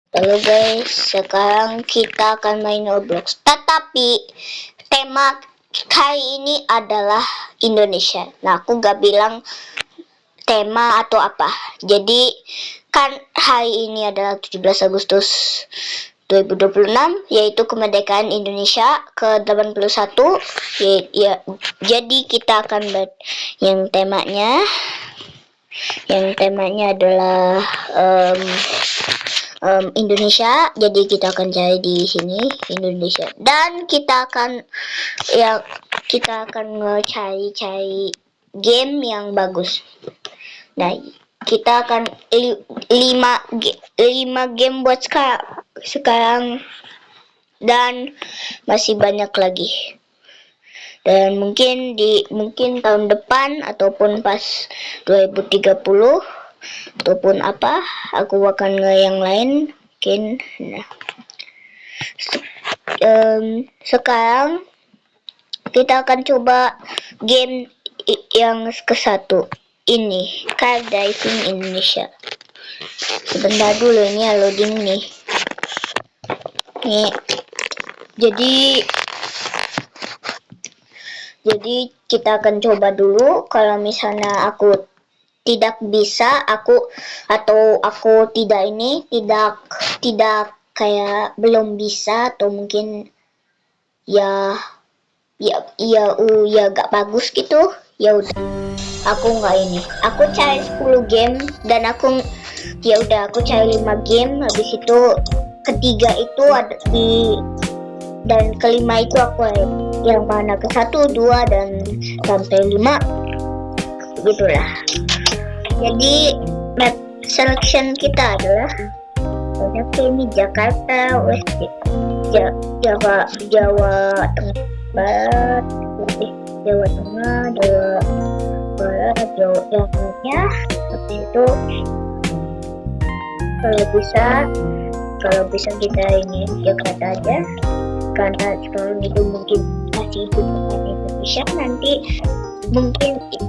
Halo guys, sekarang kita akan main Roblox. Tetapi tema kali ini adalah Indonesia. Nah, aku gak bilang tema atau apa. Jadi kan hari ini adalah 17 Agustus 2026, yaitu kemerdekaan Indonesia ke-81. Jadi kita akan yang temanya adalah Indonesia. Jadi kita akan cari di sini Indonesia, dan kita akan cari game yang bagus. Nah, kita akan 5 game buat sekarang dan masih banyak lagi. Dan mungkin tahun depan ataupun pas 2030 ataupun apa, aku akan yang lain mungkin. Nah, sekarang kita akan coba game yang ke-1 ini, Car Diving Indonesia. Sebentar dulu, ini loading nih. Jadi kita akan coba dulu. Kalau misalnya aku tidak bisa, aku tidak kayak belum bisa, atau mungkin ya gak bagus gitu, ya udah aku cari 10 game, dan aku cari 5 game. Habis itu ketiga itu ada dan kelima itu aku yang mana ke 1, 2 dan sampai 5 begitulah. Jadi map selection kita adalah ini Jakarta, Jawa Tengah, Barat, Jawa Tengah, Jawa Barat, Jawa Tengahnya. Habis itu kalau bisa kita ini Jakarta aja, karena sekarang itu mungkin masih hidup di Indonesia.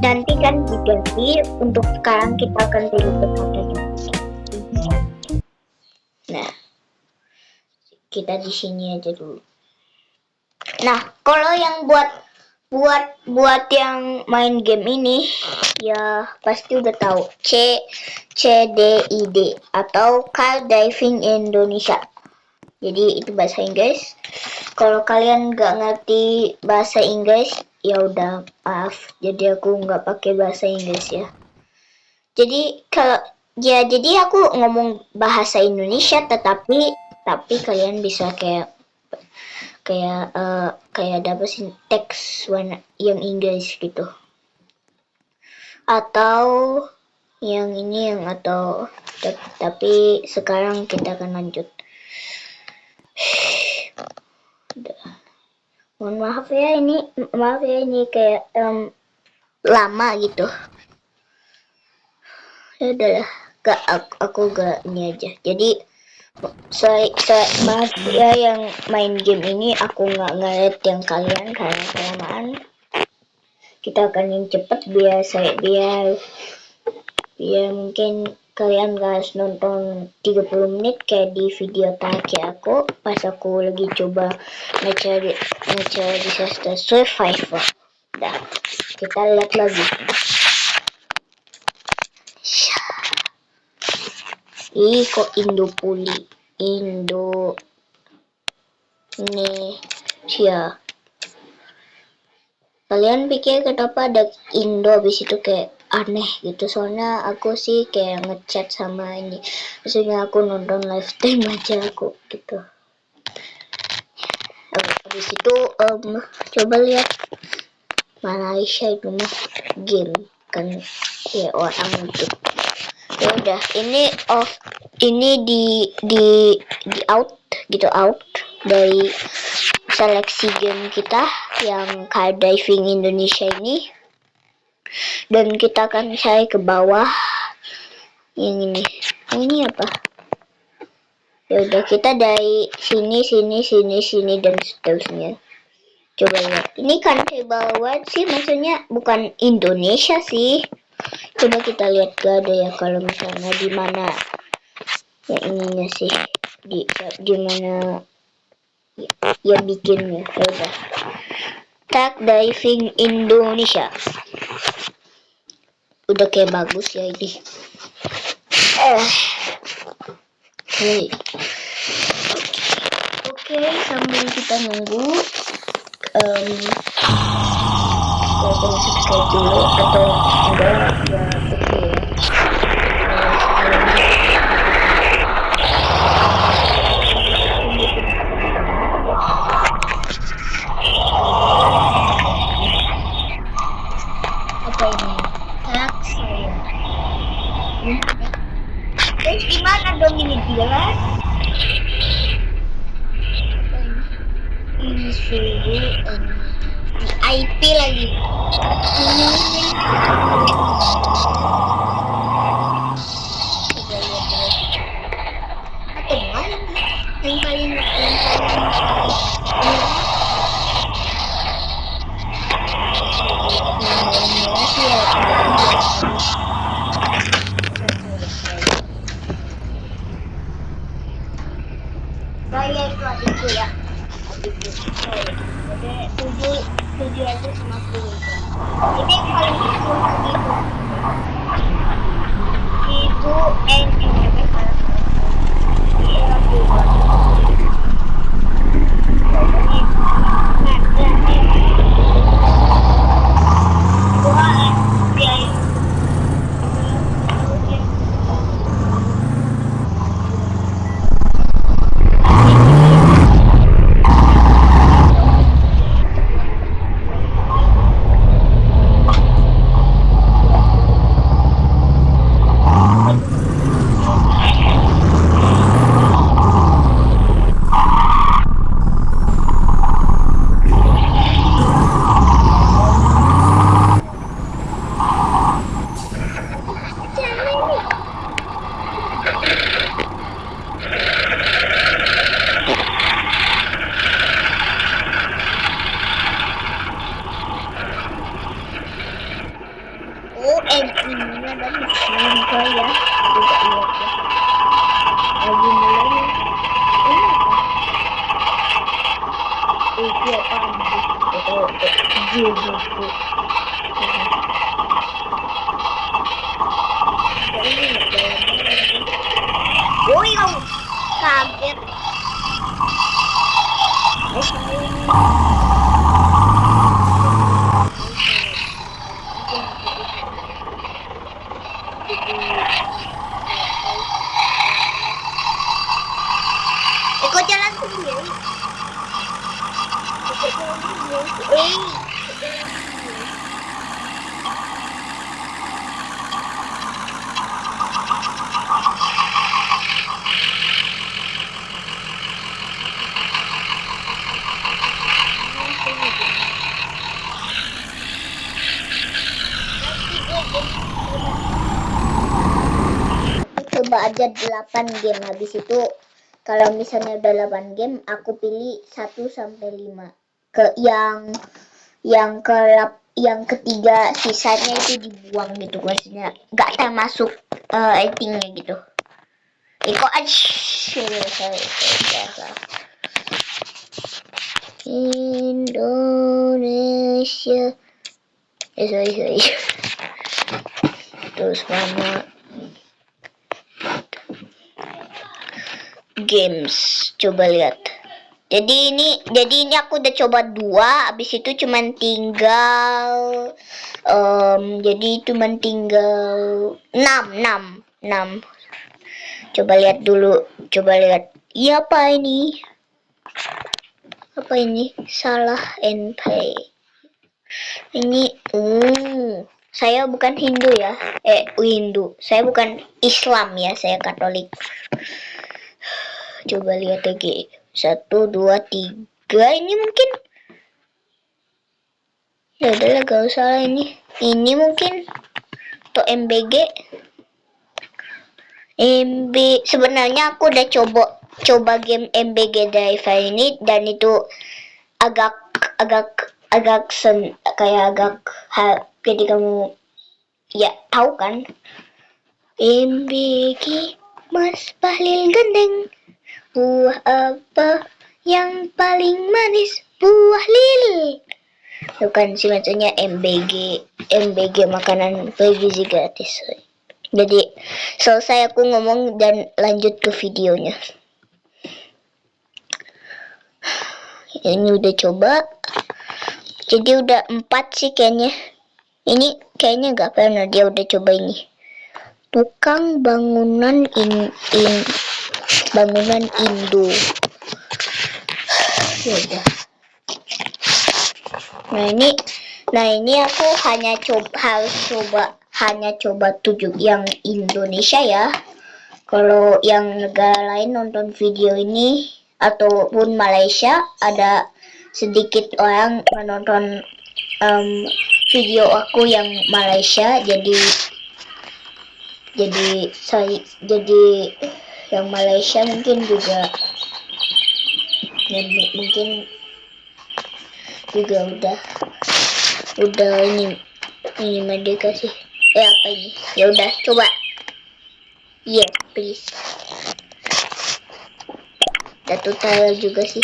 Nanti kan diganti. Untuk sekarang kita akan pilih Jakarta. Nah, kita di sini aja dulu. Nah, kalau yang buat yang main game ini ya pasti udah tahu CDID atau Car Diving Indonesia. Jadi itu bahasa Inggris. Kalau kalian nggak ngerti bahasa Inggris, ya udah maaf. Jadi aku nggak pakai bahasa Inggris ya. Jadi aku ngomong bahasa Indonesia, tetapi kalian bisa kayak dapetin teks yang Inggris gitu, atau yang ini tapi sekarang kita akan lanjut. Maaf ya ini kayak lama gitu. Ya udahlah, aku gak ini aja. Jadi maaf ya yang main game ini, aku nggak ngeliat yang kalian karena kelamaan. Kita akan yang cepet biar mungkin kalian gak harus nonton 30 menit kayak di video terakhir aku pas aku lagi coba nge-cari disaster survivor. Dah, kita lihat lagi. Kok Indonesia. Kalian pikir kenapa ada Indo habis itu kayak aneh gitu? Soalnya aku sih kayak ngechat sama ini, maksudnya aku nonton live stream aja aku gitu. Habis itu coba lihat Malaysia itu mah game kan ya orang itu. Ya udah, ini di out dari seleksi game kita yang Car Diving Indonesia ini, dan kita akan cari ke bawah yang ini apa. Ya udah, kita dari sini dan seterusnya. Coba lihat, ini country bawah sih, maksudnya bukan Indonesia sih. Coba kita lihat, gak ada ya kalau misalnya di mana yang ininya sih di mana ya bikinnya. Ya udah. Tag Diving Indonesia. Udah kayak bagus ya ini. Oke, sambil kita nunggu kita subscribe dulu atau enggak ya oke ya. Apa ini? Tag saya. Terus gimana dong ini jelas? Ini suhu IP lagi. Atau mana yang paling saya itu adikku ya, adikku. Ada tujuh ratus lima puluh. Ini yang paling kecil lagi itu NMB kalau ininya dan mesin ya. Aku gak lihat ya. Lagi mulai. Itu apa? Itu Woi, kaget. Ikut jalan sendiri. Coba aja 8 game, habis itu kalau misalnya udah 8 game aku pilih 1 sampai 5 ke yang ketiga, sisanya itu dibuang gitu, maksudnya nggak termasuk editingnya gitu. Kok Indonesia sorry terus mana games, coba lihat. Jadi ini aku udah coba 2, habis itu cuman tinggal enam. Coba lihat dulu, iya apa ini salah and play. Ini saya bukan Hindu ya, Hindu, saya bukan Islam ya, saya Katolik. Coba lihat lagi. 1, 2, 3. Ini mungkin ya udahlah, gak usah ini mungkin atau MBG. Sebenarnya aku udah coba game MBG Driver ini, dan itu agak jadi kamu ya tahu kan MBG Mas Bahlil gandeng. Buah apa yang paling manis? Buah lil. Bukan sih, maksudnya MBG makanan bergizi gratis. Jadi selesai aku ngomong dan lanjut ke videonya. Ini udah coba. Jadi udah 4 sih kayaknya. Ini kayaknya gak pernah dia udah coba ini. Tukang bangunan bangunan Indo. Ya udah. Nah ini aku harus coba 7 yang Indonesia ya. Kalau yang negara lain nonton video ini ataupun Malaysia, ada sedikit orang menonton video aku yang Malaysia, jadi yang Malaysia mungkin juga mungkin juga udah ini mereka sih apa ini, ya udah coba. Yes please. Ada tutorial juga sih.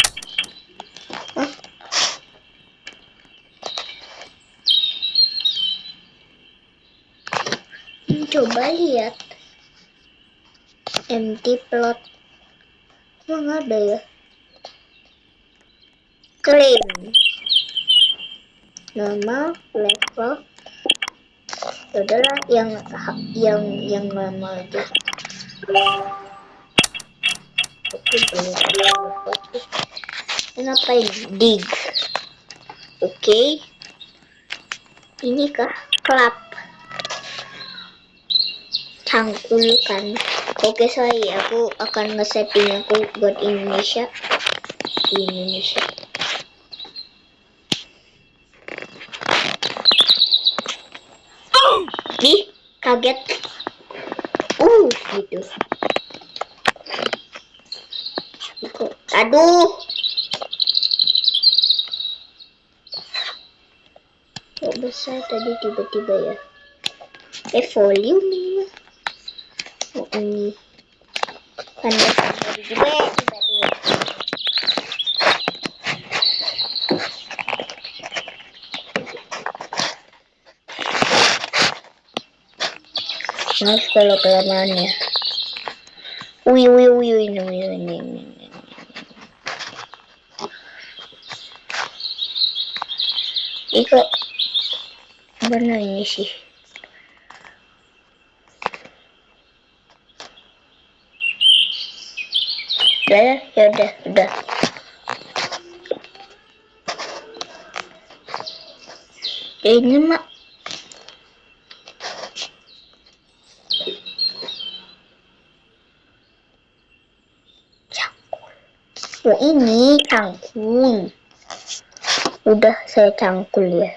Coba lihat empty plot. Emang ada ya? Claim normal level. Adalah yang normal aja. Oke, kenapa ini dig? Oke. Ini kah clap? Cangkulkan. Oke, aku akan nge-setting aku buat Indonesia. Ih, kaget. Gitu. Aduh. Kok besar tadi tiba-tiba ya? Volume nih. Ini. Kan tadi juga ya tiba-tiba. Maaf kalau kelamaan ya. Ini. Kok benar ini sih. Udah. Ini mak. Ini cangkul. Udah saya cangkul ya.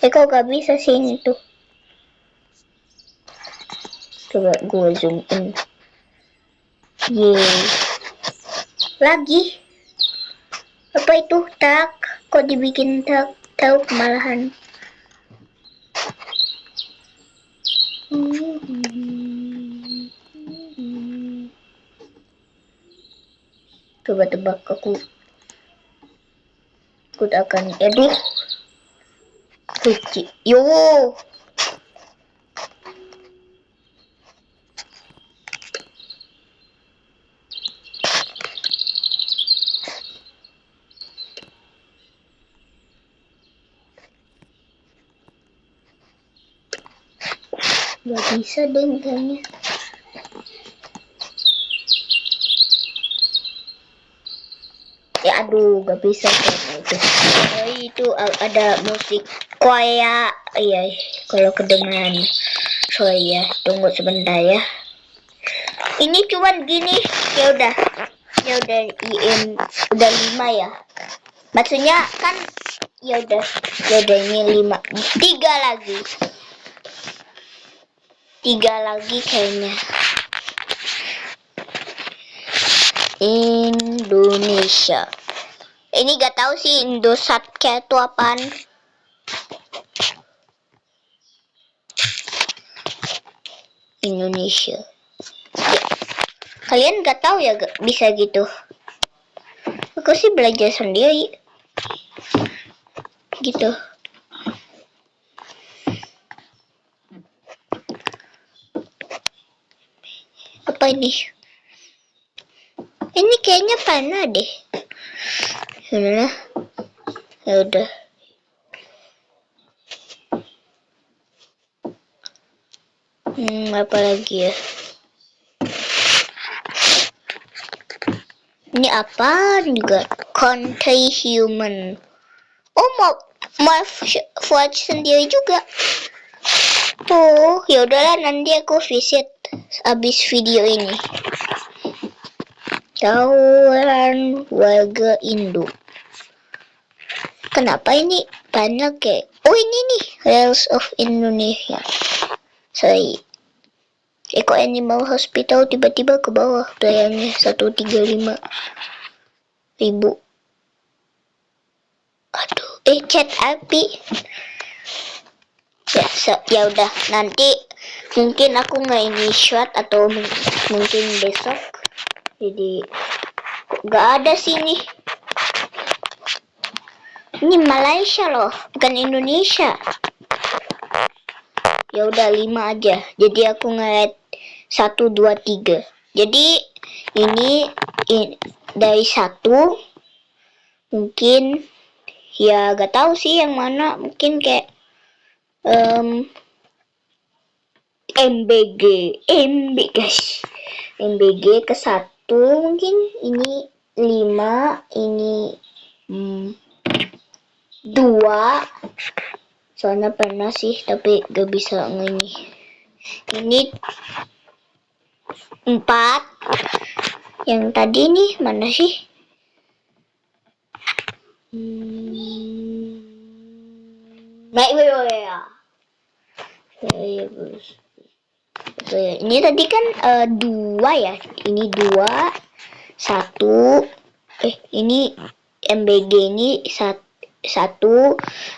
Kok gak bisa sih ini tuh. Coba gue zoom in. Lagi. Apa itu? Tak. Kok dibikin tak malahan. Coba tebak aku akan edit. Yo. Gak bisa deh kayaknya. Ya aduh, gak bisa kayaknya itu ada musik Korea. Iya, kalau kedengaran. Ya, tunggu sebentar ya. Ini cuman gini. Ya udah udah 5 ya. Maksudnya kan ya udah ini 5. 3 lagi kayaknya. Indonesia. Ini gak tahu sih Indosat kayak itu apaan. Indonesia. Ya. Kalian gak tahu ya bisa gitu. Aku sih belajar sendiri. Gitu. Apa ini? Ini kayaknya panah deh. Yaudah. Yaudah. Apa lagi ya? Ini apa juga? Country human. Oh, mau watch sendiri juga. Oh, ya udahlah, nanti aku visit abis video ini. Kawan warga Indo. Kenapa ini banyak kayak? Oh, ini nih Rails of Indonesia. Sorry. Eko Animal Hospital tiba-tiba ke bawah bayarnya 135.000. Aduh, chat api. Ya udah, nanti mungkin aku nge-ini shot atau mungkin besok. Jadi nggak ada sini. Ini Malaysia loh, bukan Indonesia. Ya udah 5 aja. Jadi aku nge-rate 1, 2, 3. Jadi ini dari 1 mungkin ya gak tahu sih yang mana, mungkin kayak MBG guys, MBG ke 1 mungkin, ini 5, ini 2, soalnya pernah sih tapi gak bisa ini 4, yang tadi nih mana sih? Ini tadi kan 2 ya, ini 2, 1, ini MBG ini 1,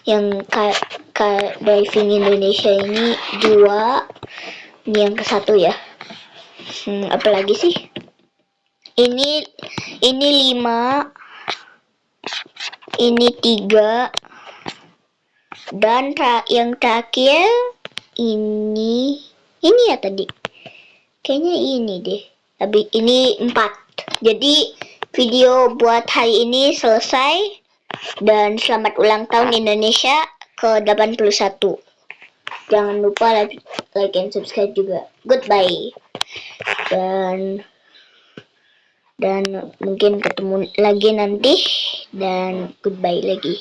yang diving Indonesia ini 2, ini yang ke 1 ya. Apalagi sih? Ini 5, ini 3, dan yang terakhir ini ya tadi. Kayaknya ini deh. Tapi ini 4. Jadi video buat hari ini selesai. Dan selamat ulang tahun Indonesia ke 81. Jangan lupa like and subscribe juga. Goodbye. Dan mungkin ketemu lagi nanti, dan goodbye lagi.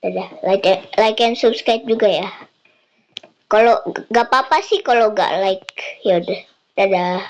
Dadah. Like and subscribe juga ya. Kalau gak apa-apa sih kalau gak like. Ya udah. Dadah.